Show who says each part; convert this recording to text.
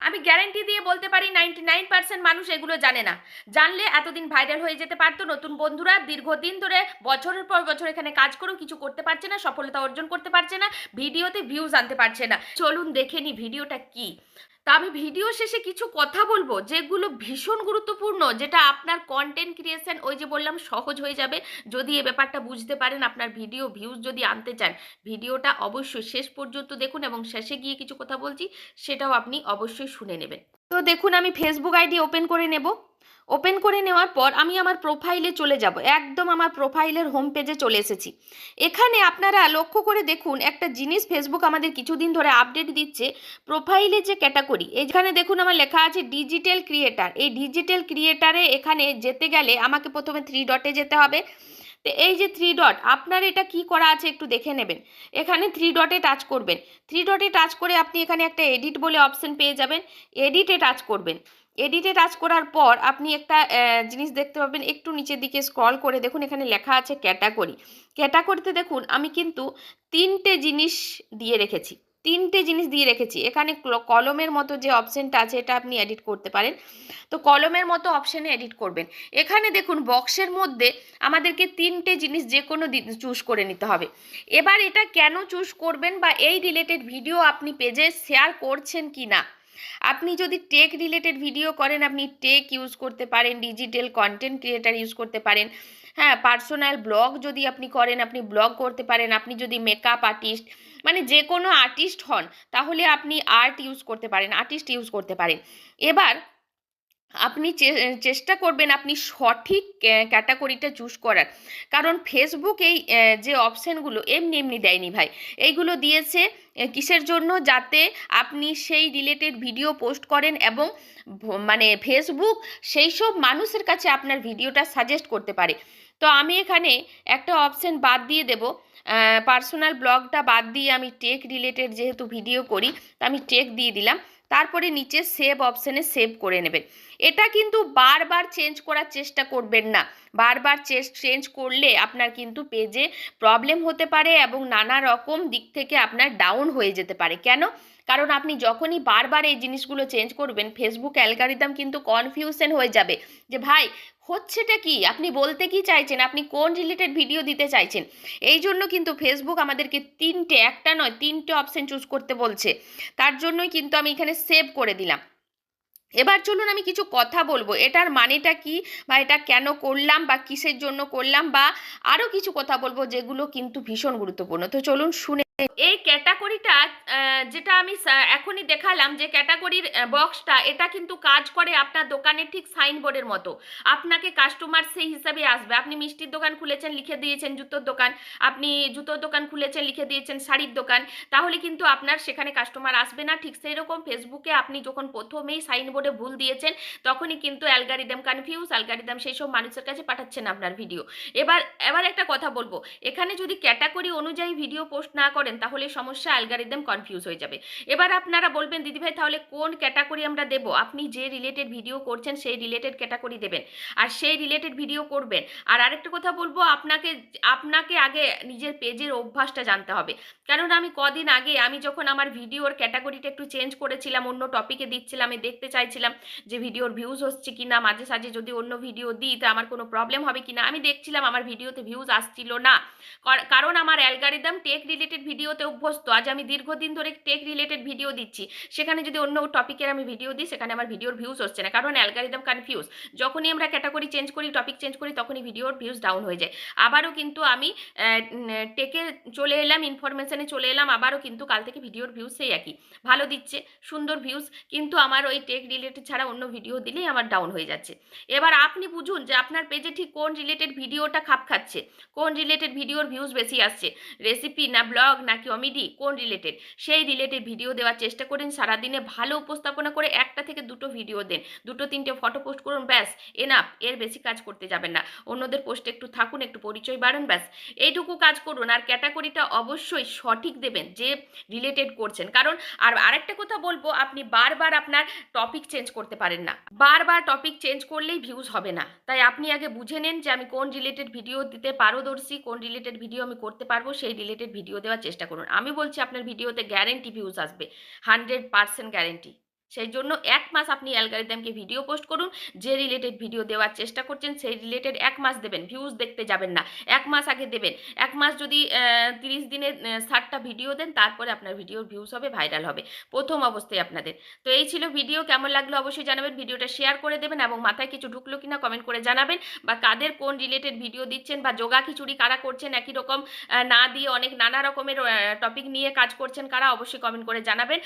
Speaker 1: আমি গ্যারেন্টি দিয়ে বলতে পারি 99% মানুষ এগুলো জানে না। জানলে এতদিন ভাইরাল হয়ে যেতে পারতো। নতুন বন্ধুরা দীর্ঘদিন ধরে বছরের পর বছর এখানে কাজ করেও কিছু করতে পারছে না, সফলতা অর্জন করতে পারছে না, ভিডিওতে ভিউজ আনতে পারছে না। চলুন দেখে নি ভিডিওটা কি। তা আমি ভিডিও শেষে কিছু কথা বলবো যেগুলো ভীষণ গুরুত্বপূর্ণ, যেটা আপনার কন্টেন্ট ক্রিয়েশন ওই যে বললাম সহজ হয়ে যাবে যদি এ ব্যাপারটা বুঝতে পারেন। আপনার ভিডিও ভিউজ যদি আনতে চান, ভিডিওটা অবশ্যই শেষ পর্যন্ত দেখুন এবং শেষে গিয়ে কিছু কথা বলছি সেটাও আপনি অবশ্যই শুনে নেবেন। তো দেখুন, আমি ফেসবুক আইডি ওপেন করে নেব। ওপেন করে নেওয়ার পর আমি আমার প্রোফাইলে চলে যাব, একদম আমার প্রোফাইলের হোম পেজে চলে এসেছি। এখানে আপনারা লক্ষ্য করে দেখুন একটা জিনিস, ফেসবুক আমাদের কিছুদিন ধরে আপডেট দিচ্ছে। প্রোফাইলে যে ক্যাটাগরি, এখানে দেখুন আমার লেখা আছে ডিজিটাল ক্রিয়েটার। এই ডিজিটাল ক্রিয়েটারে এখানে যেতে গেলে আমাকে প্রথমে 3 ডটে যেতে হবে। তো এই যে 3 ডট, আপনার এটা কি করা আছে একটু দেখে নেবেন। এখানে 3 ডটে টাচ করবেন। 3 ডটে টাচ করে আপনি এখানে একটা এডিট বলে অপশন পেয়ে যাবেন। এডিটে টাচ করবেন। এডিটে টাচ করার পর আপনি একটা জিনিস দেখতে পাবেন, একটু নিচের দিকে স্ক্রল করে দেখুন এখানে লেখা আছে ক্যাটাগরি। ক্যাটাগরিতে দেখুন আমি কিন্তু 3টে জিনিস দিয়ে রেখেছি। 3টে জিনিস দিয়ে রেখেছি। এখানে কলমের মতো যে অপশনটা আছে এটা আপনি এডিট করতে পারেন। তো কলমের মতো অপশনে এডিট করবেন। এখানে দেখুন বক্সের মধ্যে আমাদেরকে 3টে জিনিস যে কোনো চুজ করে নিতে হবে। এবার এটা কেন চুজ করবেন বা এই রিলেটেড ভিডিও আপনি পেজে শেয়ার করছেন কি না। আপনি যদি টেক রিলেটেড ভিডিও করেন আপনি টেক ইউজ করতে পারেন, ডিজিটাল কন্টেন্ট ক্রিয়েটার ইউজ করতে পারেন। হ্যাঁ, পার্সোনাল ব্লগ যদি আপনি করেন আপনি ব্লগ করতে পারেন। আপনি যদি মেকআপ আর্টিস্ট মানে যে কোনো আর্টিস্ট হন তাহলে আপনি আর্ট ইউজ করতে পারেন, আর্টিস্ট ইউজ করতে পারেন। এবার আপনি চেষ্টা করবেন আপনি সঠিক ক্যাটাগরিটা চুজ করার। কারণ ফেসবুক এই যে অপশানগুলো এমনি এমনি দেয়নি ভাই। এইগুলো দিয়েছে কিসের জন্য, যাতে আপনি সেই রিলেটেড ভিডিও পোস্ট করেন এবং মানে ফেসবুক সেই সব মানুষের কাছে আপনার ভিডিওটা সাজেস্ট করতে পারে। তো আমি এখানে একটা অপশান বাদ দিয়ে দেব। পার্সোনাল ব্লগটা বাদ দিয়ে আমি টেক রিলেটেড যেহেতু ভিডিও করি তো আমি টেক দিয়ে দিলাম। তারপরে নিচে সেভ অপশানে সেভ করে নেবেন। এটা কিন্তু বারবার চেঞ্জ করার চেষ্টা করবেন না। বারবার চেঞ্জ করলে আপনার কিন্তু পেজে প্রবলেম হতে পারে এবং নানা রকম দিক থেকে আপনার ডাউন হয়ে যেতে পারে। কেন? কারণ আপনি যখনই বারবার এই জিনিসগুলো চেঞ্জ করবেন ফেসবুক অ্যালগরিদম কিন্তু কনফিউশন হয়ে যাবে যে ভাই হচ্ছেটা কি, আপনি বলতে কি চাইছেন, আপনি কোন রিলেটেড ভিডিও দিতে চাইছেন। এই জন্য কিন্তু ফেসবুক আমাদেরকে 3টে, একটা নয় 3টে অপশন চুজ করতে বলছে। তার জন্যই কিন্তু আমি এখানে সেভ করে দিলাম। এবার চলুন আমি কিছু কথা বলবো এটার মানেটা কি বা এটা কেন করলাম বা কিসের জন্য করলাম বা আরও কিছু কথা বলবো যেগুলো কিন্তু ভীষণ গুরুত্বপূর্ণ। তো চলুন শুনে এই ক্যাটাগরিটা যেটা আমি এখনই দেখালাম যে ক্যাটাগরির বক্সটা, এটা কিন্তু কাজ করে আপনার দোকানের ঠিক সাইনবোর্ডের মতো। আপনাকে কাস্টমার সেই হিসাবে আসবে। আপনি মিষ্টির দোকান খুলেছেন লিখে দিয়েছেন জুতোর দোকান, আপনি জুতোর দোকান খুলেছেন লিখে দিয়েছেন শাড়ির দোকান, তাহলে কিন্তু আপনার সেখানে কাস্টমার আসবে না। ঠিক সেই রকম ফেসবুকে আপনি যখন প্রথমেই সাইনবোর্ডে ভুল দিয়েছেন তখনই কিন্তু অ্যালগরিদম কনফিউজ, অ্যালগরিদম সেই সব মানুষের কাছে পাঠাচ্ছেন আপনার ভিডিও। এবার এবার একটা কথা বলবো, এখানে যদি ক্যাটাগরি অনুযায়ী ভিডিও পোস্ট না করেন তাহলে সমস্যা, অ্যালগরিদম কনফিউজ হয়ে যাবে। এবার আপনারা বলবেন দিদিভাই তাহলে কোন ক্যাটাগরি আমরা দেব। আপনি যে রিলেটেড ভিডিও করছেন সেই রিলেটেড ক্যাটাগরি দেবেন আর সেই রিলেটেড ভিডিও করবেন। আর আরেকটা কথা বলবো, আপনাকে আপনাকে আগে নিজের পেজের অভ্যাসটা জানতে হবে। কারণ আমি কদিন আগে আমি যখন আমার ভিডিওর ক্যাটাগরিটা একটু চেঞ্জ করেছিলাম, অন্য টপিকে দিচ্ছিলাম, আমি দেখতে চাইছিলাম যে ভিডিওর ভিউজ হচ্ছে কিনা, মাঝে সাঝে যদি অন্য ভিডিও দিই তা আমার কোনো প্রবলেম হবে কিনা। আমি দেখছিলাম আমার ভিডিওতে ভিউজ আসছিল না, কারণ আমার অ্যালগরিদম টেক রিলেটেড ভিডিওতে অভ্যস্ত। আজ আমি দীর্ঘদিন ধরে টেক রিলেটেড ভিডিও দিচ্ছি, সেখানে যদি অন্য টপিকের আমি ভিডিও দিই সেখানে আমার ভিডিওর ভিউজ হচ্ছে না, কারণ অ্যালগরিদম কনফিউজ। যখনই আমরা ক্যাটাগরি চেঞ্জ করি, টপিক চেঞ্জ করি, তখনই ভিডিওর ভিউজ ডাউন হয়ে যায়। আবারও কিন্তু আমি টেকে চলে এলাম, ইনফরমেশনে চলে এলাম, আবারও কিন্তু কাল থেকে ভিডিওর ভিউজ সেই একই ভালো দিচ্ছে, সুন্দর ভিউজ, কিন্তু আমার ওই টেক রিলেটেড ছাড়া অন্য ভিডিও দিলেই আমার ডাউন হয়ে যাচ্ছে। এবার আপনি বুঝুন যে আপনার পেজে ঠিক কোন রিলেটেড ভিডিওটা খাপ খাচ্ছে, কোন রিলেটেড ভিডিওর ভিউজ বেশি আসছে, রেসিপি না ব্লগ না কমেডি, কোন রিলেটেড, সেই রিলেটেড ভিডিও দেওয়ার চেষ্টা করেন। সারাদিনে ভালো উপস্থাপনা করে একটা থেকে দুটো ভিডিও দেন, দুটো তিনটে ফটো পোস্ট করুন, ব্যাস এনাফ। এর বেশি কাজ করতে যাবেন না। অন্যদের পোস্টে একটু থাকুন, একটু পরিচয় বাড়ান, ব্যাস এইটুকু কাজ করুন। আর ক্যাটাগরিটা অবশ্যই সঠিক দেবেন যে রিলেটেড করছেন। কারণ আর আরেকটা কথা বলবো, আপনি বারবার আপনার টপিক চেঞ্জ করতে পারেন না, বারবার টপিক চেঞ্জ করলেই ভিউজ হবে না। তাই আপনি আগে বুঝে নেন যে আমি কোন রিলেটেড ভিডিও দিতে পারদর্শী, কোন রিলেটেড ভিডিও আমি করতে পারবো, সেই রিলেটেড ভিডিও দেওয়ার চেষ্টা করুন। আমি বলছি আপনার ভিডিওতে গ্যারেন্টি ভিউজ আসবে, 100% গ্যারেন্টি। সেই জন্য ১ মাস আপনি অ্যালগরিদমকে ভিডিও পোস্ট করুন। যে রিলেটেড ভিডিও দেওয়ার চেষ্টা করছেন সেই রিলেটেড ১ মাস দেবেন। ভিউজ দেখতে যাবেন না। ১ মাস আগে দেবেন। ১ মাস যদি ৩০ দিনে ৬০ টা ভিডিও দেন তারপরে আপনার ভিডিওর ভিউজ হবে, ভাইরাল হবে। ১ম অবস্থায় আপনাদের। তো এই ছিল ভিডিও। কেমন লাগলো অবশ্যই জানাবেন। ভিডিওটা শেয়ার করে দেবেন এবং মাথায় কিছু ঢুকলো কিনা কমেন্ট করে জানাবেন, বা কাদের কোন রিলেটেড ভিডিও দিচ্ছেন বা যোগা খিচুড়ি কারা করছেন একই রকম না দিয়ে অনেক নানা রকমের টপিক নিয়ে কাজ করছেন কারা, অবশ্যই কমেন্ট করে জানাবেন।